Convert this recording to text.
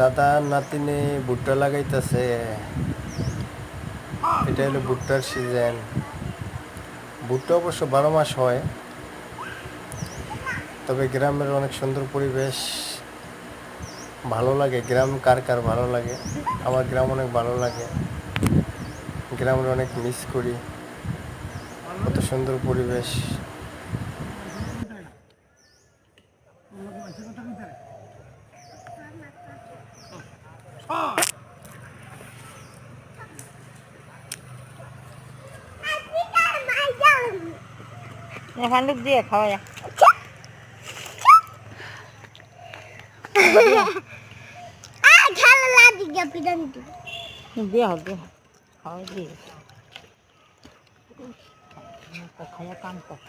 দাদা নাতিনে ভুট্টা লাগাইতেছে। এটা হলো ভুট্টার সিজন। ভুট্টা অবশ্য 12 মাস হয়, তবে গ্রামের অনেক সুন্দর পরিবেশ, ভালো লাগে। গ্রাম কার কার ভালো লাগে? আমার গ্রাম অনেক ভালো লাগে, গ্রামের অনেক মিস করি। কত সুন্দর পরিবেশ। এখান দিয়ে খাওয়া যায়। দিয়ে হবে খাওয়া দিয়ে খাওয়া কাম কর।